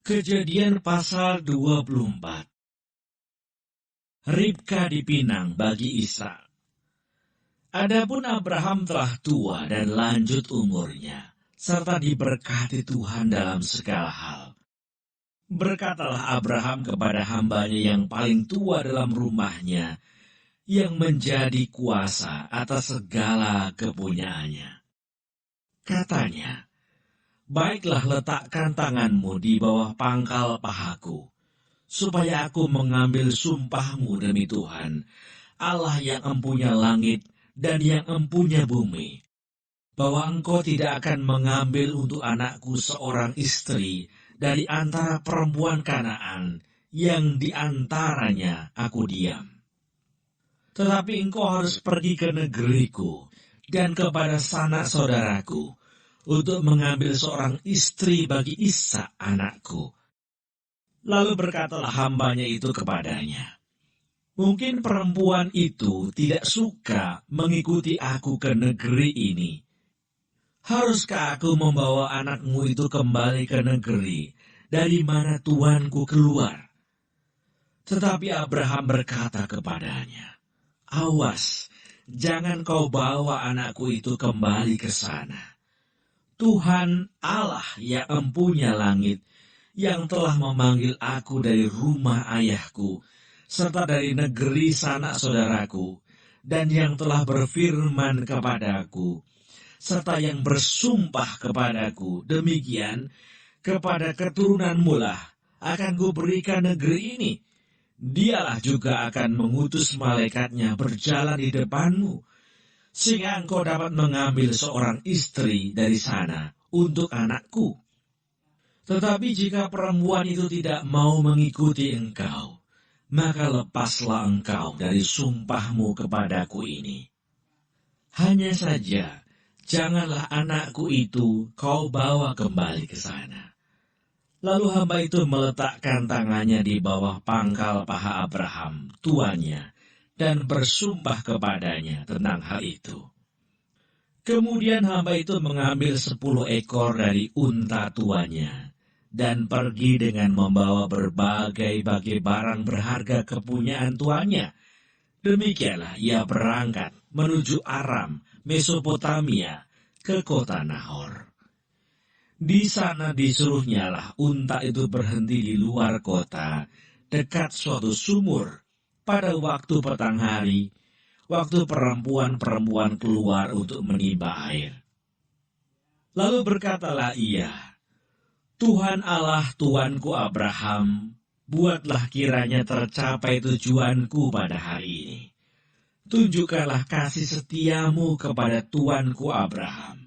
Kejadian pasal 24. Ribka dipinang bagi Ishak. Adapun Abraham telah tua dan lanjut umurnya, serta diberkati Tuhan dalam segala hal. Berkatalah Abraham kepada hambanya yang paling tua dalam rumahnya, yang menjadi kuasa atas segala kepunyaannya. Katanya, "Baiklah, letakkan tanganmu di bawah pangkal pahaku, supaya aku mengambil sumpahmu demi Tuhan, Allah yang empunya langit dan yang empunya bumi, bahwa engkau tidak akan mengambil untuk anakku seorang istri dari antara perempuan Kanaan yang di antaranya aku diam. Tetapi engkau harus pergi ke negeriku dan kepada sanak saudaraku untuk mengambil seorang istri bagi Ishak anakku." Lalu berkatalah hambanya itu kepadanya, "Mungkin perempuan itu tidak suka mengikuti aku ke negeri ini. Haruskah aku membawa anakmu itu kembali ke negeri dari mana tuanku keluar?" Tetapi Abraham berkata kepadanya, "Awas, jangan kau bawa anakku itu kembali ke sana. Tuhan Allah yang empunya langit, yang telah memanggil aku dari rumah ayahku, serta dari negeri sanak saudaraku, dan yang telah berfirman kepadaku, serta yang bersumpah kepadaku, demikian kepada keturunanmu lah akan kuberikan negeri ini. Dialah juga akan mengutus malaikatnya berjalan di depanmu, sehingga engkau dapat mengambil seorang istri dari sana untuk anakku. Tetapi jika perempuan itu tidak mau mengikuti engkau, maka lepaslah engkau dari sumpahmu kepadaku ini. Hanya saja, janganlah anakku itu kau bawa kembali ke sana." Lalu hamba itu meletakkan tangannya di bawah pangkal paha Abraham, tuannya, dan bersumpah kepadanya tentang hal itu. Kemudian hamba itu mengambil 10 ekor dari unta tuannya, dan pergi dengan membawa berbagai barang berharga kepunyaan tuannya. Demikianlah ia berangkat menuju Aram, Mesopotamia, ke kota Nahor. Di sana disuruhnyalah unta itu berhenti di luar kota, dekat suatu sumur, pada waktu petang hari, waktu perempuan-perempuan keluar untuk menimba air. Lalu berkatalah ia, "Tuhan Allah tuanku Abraham, buatlah kiranya tercapai tujuanku pada hari ini. Tunjukkanlah kasih setiamu kepada tuanku Abraham.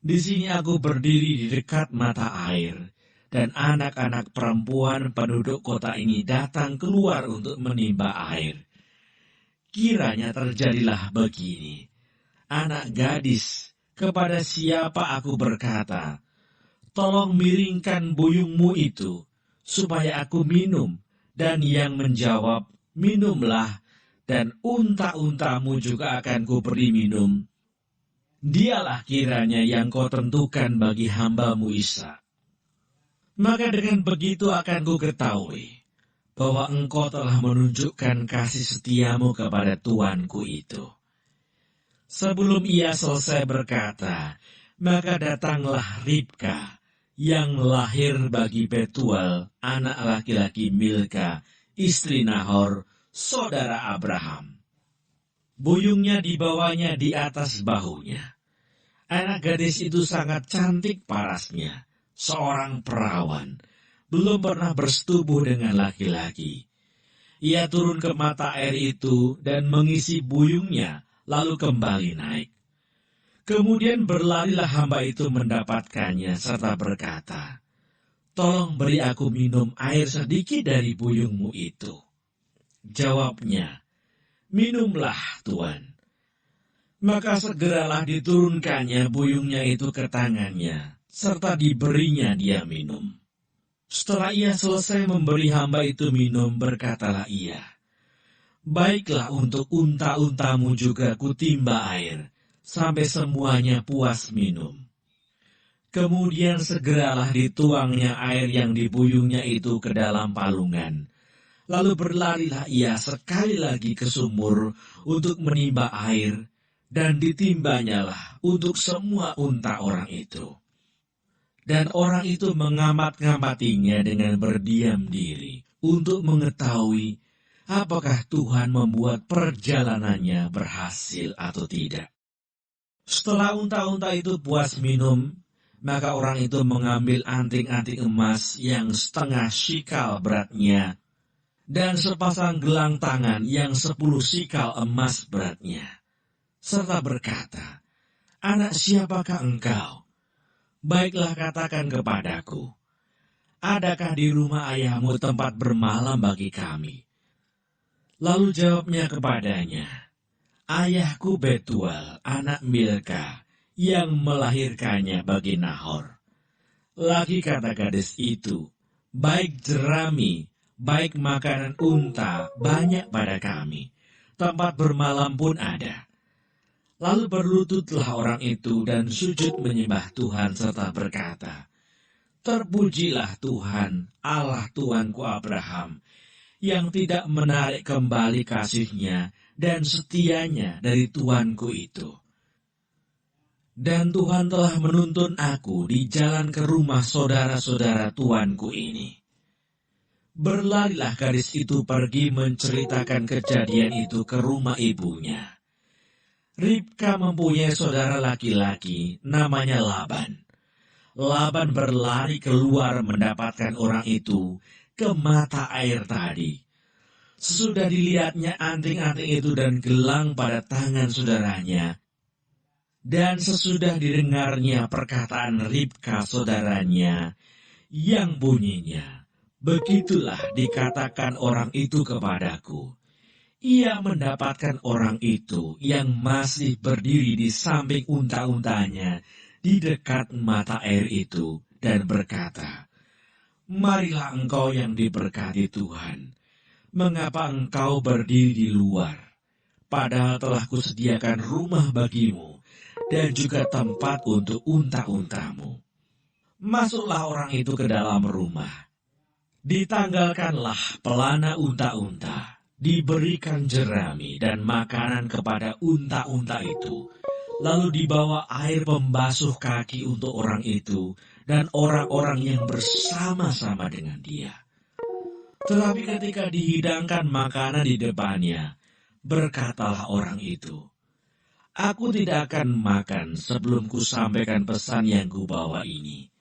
Di sini aku berdiri di dekat mata air, dan anak-anak perempuan penduduk kota ini datang keluar untuk menimba air. Kiranya terjadilah begini, anak gadis, kepada siapa aku berkata, 'Tolong miringkan buyungmu itu, supaya aku minum,' dan yang menjawab, 'Minumlah, dan unta-untamu juga akan kuberi minum,' dialah kiranya yang kau tentukan bagi hambamu Ishak. Maka dengan begitu akan ku ketahui bahwa engkau telah menunjukkan kasih setiamu kepada tuanku itu." Sebelum ia selesai berkata, maka datanglah Ribka, yang lahir bagi Betuel, anak laki-laki Milka, istri Nahor, saudara Abraham. Buyungnya dibawanya di atas bahunya. Anak gadis itu sangat cantik parasnya, seorang perawan, belum pernah bersetubuh dengan laki-laki. Ia turun ke mata air itu dan mengisi buyungnya, lalu kembali naik. Kemudian berlarilah hamba itu mendapatkannya serta berkata, "Tolong beri aku minum air sedikit dari buyungmu itu." Jawabnya, "Minumlah, Tuan." Maka segeralah diturunkannya buyungnya itu ke tangannya, serta diberinya dia minum. Setelah ia selesai memberi hamba itu minum, berkatalah ia, "Baiklah, untuk unta-untamu juga kutimba air, sampai semuanya puas minum." Kemudian segeralah dituangnya air yang dibuyungnya itu ke dalam palungan. Lalu berlarilah ia sekali lagi ke sumur untuk menimba air, dan ditimbanyalah untuk semua unta orang itu. Dan orang itu mengamat-ngamatinya dengan berdiam diri untuk mengetahui apakah Tuhan membuat perjalanannya berhasil atau tidak. Setelah unta-unta itu puas minum, maka orang itu mengambil anting-anting emas yang setengah shikal beratnya, dan sepasang gelang tangan yang 10 shikal emas beratnya, serta berkata, "Anak siapakah engkau? Baiklah katakan kepadaku, adakah di rumah ayahmu tempat bermalam bagi kami?" Lalu jawabnya kepadanya, "Ayahku Betuel, anak Milka, yang melahirkannya bagi Nahor." Lagi kata gadis itu, "Baik jerami, baik makanan unta banyak pada kami, tempat bermalam pun ada." Lalu berlututlah orang itu dan sujud menyembah Tuhan serta berkata, "Terpujilah Tuhan, Allah Tuanku Abraham, yang tidak menarik kembali kasih-Nya dan setianya dari tuanku itu. Dan Tuhan telah menuntun aku di jalan ke rumah saudara-saudara tuanku ini." Berlarilah gadis itu pergi menceritakan kejadian itu ke rumah ibunya. Ribka mempunyai saudara laki-laki namanya Laban. Laban berlari keluar mendapatkan orang itu ke mata air tadi. Sesudah dilihatnya anting-anting itu dan gelang pada tangan saudaranya, dan sesudah didengarnya perkataan Ribka saudaranya, yang bunyinya, "Begitulah dikatakan orang itu kepadaku." Ia mendapatkan orang itu yang masih berdiri di samping unta-untanya di dekat mata air itu dan berkata, "Marilah engkau yang diberkati Tuhan. Mengapa engkau berdiri di luar? Padahal telah kusediakan rumah bagimu dan juga tempat untuk unta-untamu." Masuklah orang itu ke dalam rumah. Ditanggalkanlah pelana unta-unta, diberikan jerami dan makanan kepada unta-unta itu. Lalu dibawa air pembasuh kaki untuk orang itu dan orang-orang yang bersama-sama dengan dia. Tetapi ketika dihidangkan makanan di depannya, berkatalah orang itu, "Aku tidak akan makan sebelum kusampaikan pesan yang kubawa ini."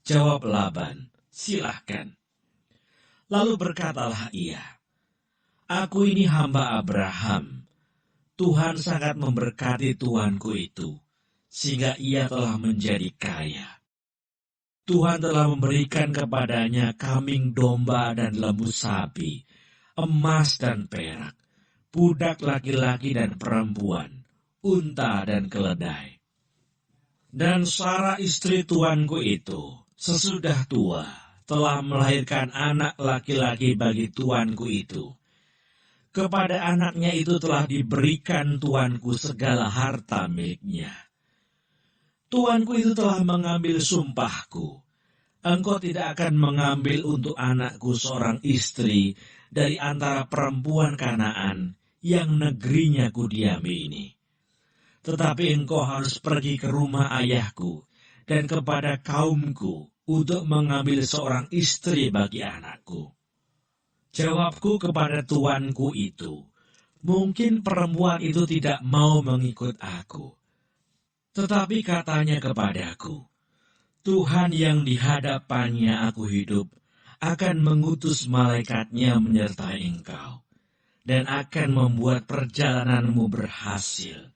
Jawab Laban, "Silahkan." Lalu berkatalah ia, "Aku ini hamba Abraham. Tuhan sangat memberkati tuanku itu, sehingga ia telah menjadi kaya. Tuhan telah memberikan kepadanya kambing domba dan lembu sapi, emas dan perak, budak laki-laki dan perempuan, unta dan keledai. Dan Sarah istri tuanku itu, sesudah tua, telah melahirkan anak laki-laki bagi tuanku itu. Kepada anaknya itu telah diberikan tuanku segala harta miliknya. Tuanku itu telah mengambil sumpahku. Engkau tidak akan mengambil untuk anakku seorang istri dari antara perempuan Kanaan yang negerinya kudiami ini. Tetapi engkau harus pergi ke rumah ayahku dan kepada kaumku untuk mengambil seorang istri bagi anakku." Jawabku kepada tuanku itu, "Mungkin perempuan itu tidak mau mengikut aku." Tetapi katanya kepadaku, "Tuhan yang di hadapannya aku hidup akan mengutus malaikatnya menyertai engkau, dan akan membuat perjalananmu berhasil,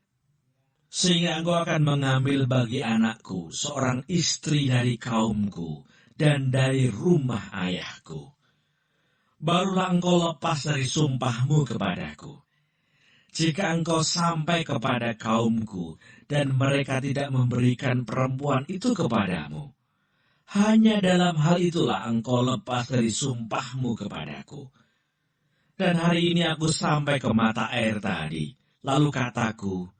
sehingga engkau akan mengambil bagi anakku seorang istri dari kaumku dan dari rumah ayahku. Barulah engkau lepas dari sumpahmu kepadaku. Jika engkau sampai kepada kaumku dan mereka tidak memberikan perempuan itu kepadamu, hanya dalam hal itulah engkau lepas dari sumpahmu kepadaku. Dan hari ini aku sampai ke mata air tadi, lalu kataku,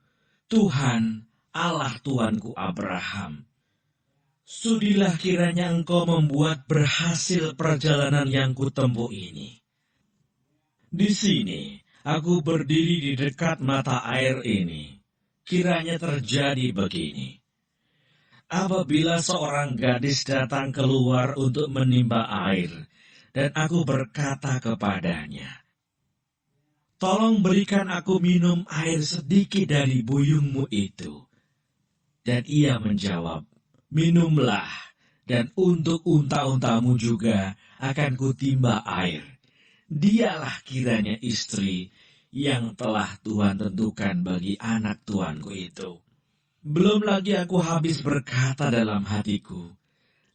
Tuhan, Allah Tuanku Abraham, Sudilah kiranya engkau membuat berhasil perjalanan yang kutempuh ini. Di sini, aku berdiri di dekat mata air ini. Kiranya terjadi begini. Apabila seorang gadis datang keluar untuk menimba air, dan aku berkata kepadanya, "Tolong berikan aku minum air sedikit dari buyungmu itu." Dan ia menjawab, "Minumlah, dan untuk unta-untamu juga akan kutimba air." Dialah kiranya istri yang telah Tuhan tentukan bagi anak tuanku itu. Belum lagi aku habis berkata dalam hatiku,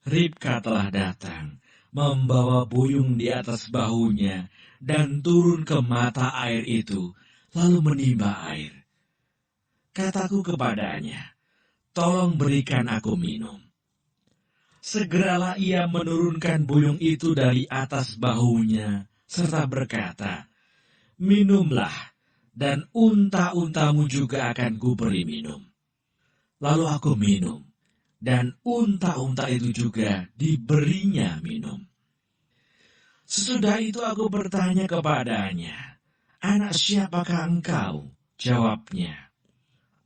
Ribka telah datang, membawa buyung di atas bahunya, dan turun ke mata air itu, lalu menimba air. Kataku kepadanya, "Tolong berikan aku minum." Segeralah ia menurunkan buyung itu dari atas bahunya, serta berkata, "Minumlah, dan unta-untamu juga akan kuberi minum." Lalu aku minum, dan unta-unta itu juga diberinya minum. Sesudah itu aku bertanya kepadanya, "Anak siapakah engkau?" Jawabnya,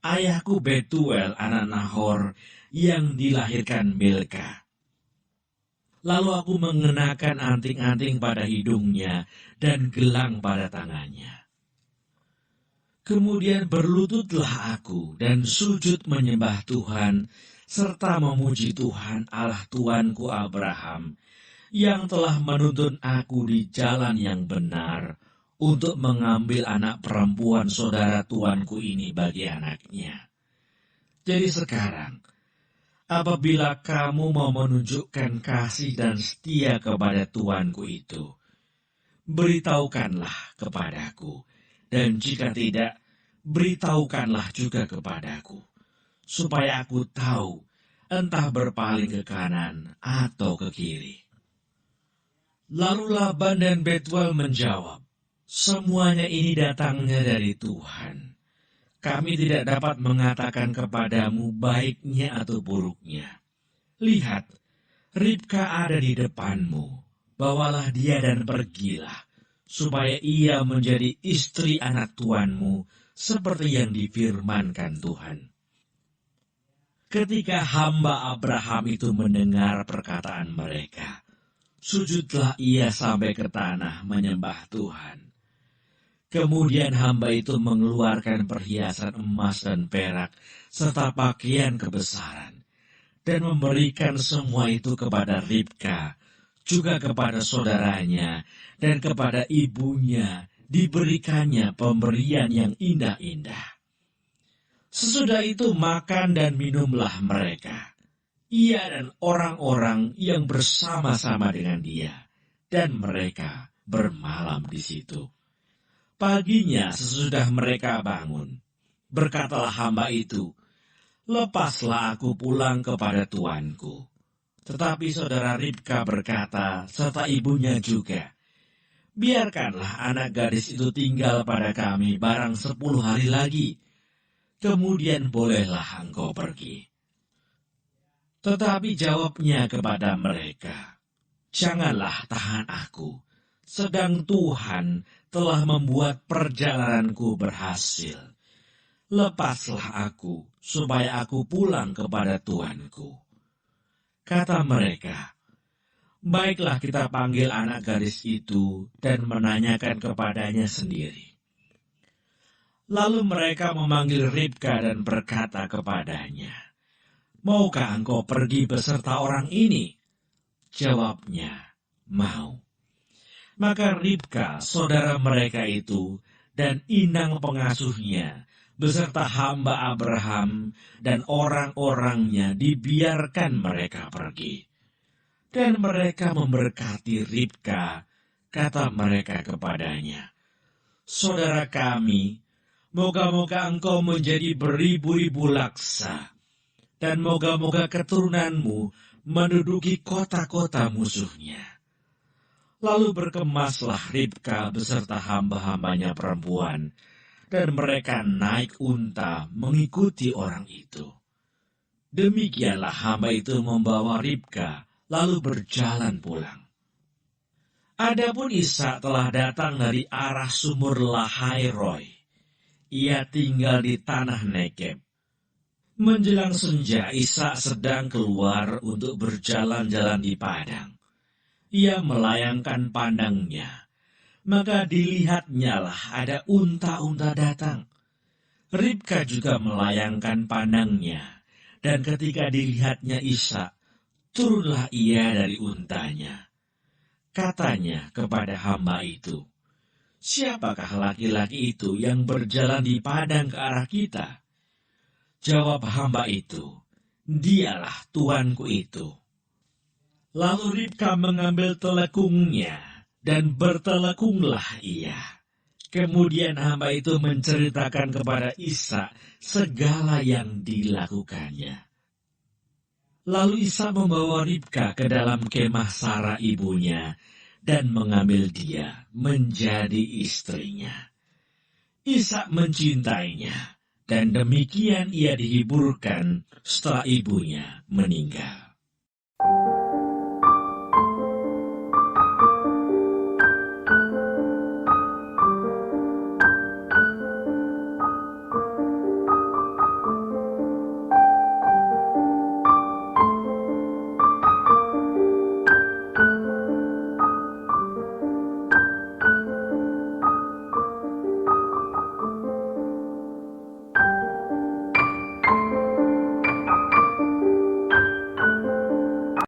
"Ayahku Betuel anak Nahor yang dilahirkan Milka." Lalu aku mengenakan anting-anting pada hidungnya dan gelang pada tangannya. Kemudian berlututlah aku dan sujud menyembah Tuhan, serta memuji Tuhan Allah Tuanku Abraham, yang telah menuntun aku di jalan yang benar, untuk mengambil anak perempuan saudara tuanku ini bagi anaknya. Jadi sekarang, apabila kamu mau menunjukkan kasih dan setia kepada tuanku itu, beritahukanlah kepadaku, dan jika tidak, beritahukanlah juga kepadaku, supaya aku tahu entah berpaling ke kanan atau ke kiri. Lalu Laban dan Betuel menjawab, "Semuanya ini datangnya dari Tuhan. Kami tidak dapat mengatakan kepadamu baiknya atau buruknya. Lihat, Ribka ada di depanmu. Bawalah dia dan pergilah, supaya ia menjadi istri anak tuanmu, seperti yang difirmankan Tuhan." Ketika hamba Abraham itu mendengar perkataan mereka, sujudlah ia sampai ke tanah menyembah Tuhan. Kemudian hamba itu mengeluarkan perhiasan emas dan perak, serta pakaian kebesaran, dan memberikan semua itu kepada Ribka, juga kepada saudaranya, dan kepada ibunya diberikannya pemberian yang indah-indah. Sesudah itu makan dan minumlah mereka, ia dan orang-orang yang bersama-sama dengan dia, dan mereka bermalam di situ. Paginya sesudah mereka bangun, berkatalah hamba itu, "Lepaslah aku pulang kepada tuanku." Tetapi saudara Ribka berkata, serta ibunya juga, "Biarkanlah anak gadis itu tinggal pada kami barang 10 hari lagi, kemudian bolehlah engkau pergi." Tetapi jawabnya kepada mereka, "Janganlah tahan aku, sedang Tuhan telah membuat perjalananku berhasil. Lepaslah aku, supaya aku pulang kepada tuanku." Kata mereka, "Baiklah, kita panggil anak gadis itu dan menanyakan kepadanya sendiri." Lalu mereka memanggil Ribka dan berkata kepadanya, "Maukah engkau pergi beserta orang ini?" Jawabnya, "Mau." Maka Ribka, saudara mereka itu, dan inang pengasuhnya, beserta hamba Abraham dan orang-orangnya dibiarkan mereka pergi. Dan mereka memberkati Ribka, kata mereka kepadanya, "Saudara kami, moga-moga engkau menjadi beribu-ribu laksa, dan moga-moga keturunanmu menduduki kota-kota musuhnya." Lalu berkemaslah Ribka beserta hamba-hambanya perempuan, dan mereka naik unta mengikuti orang itu. Demikianlah hamba itu membawa Ribka, lalu berjalan pulang. Adapun Ishak telah datang dari arah sumur Lahai Roi. Ia tinggal di tanah Negeb. Menjelang senja, Ishak sedang keluar untuk berjalan-jalan di padang. Ia melayangkan pandangnya, maka dilihatnyalah ada unta-unta datang. Ribka juga melayangkan pandangnya, dan ketika dilihatnya Ishak, turunlah ia dari untanya. Katanya kepada hamba itu, "Siapakah laki-laki itu yang berjalan di padang ke arah kita?" Jawab hamba itu, "Dialah tuanku itu." Lalu Ribka mengambil telekungnya, dan bertelekunglah ia. Kemudian hamba itu menceritakan kepada Ishak segala yang dilakukannya. Lalu Ishak membawa Ribka ke dalam kemah Sarah ibunya, dan mengambil dia menjadi istrinya. Ishak mencintainya, dan demikian ia dihiburkan setelah ibunya meninggal.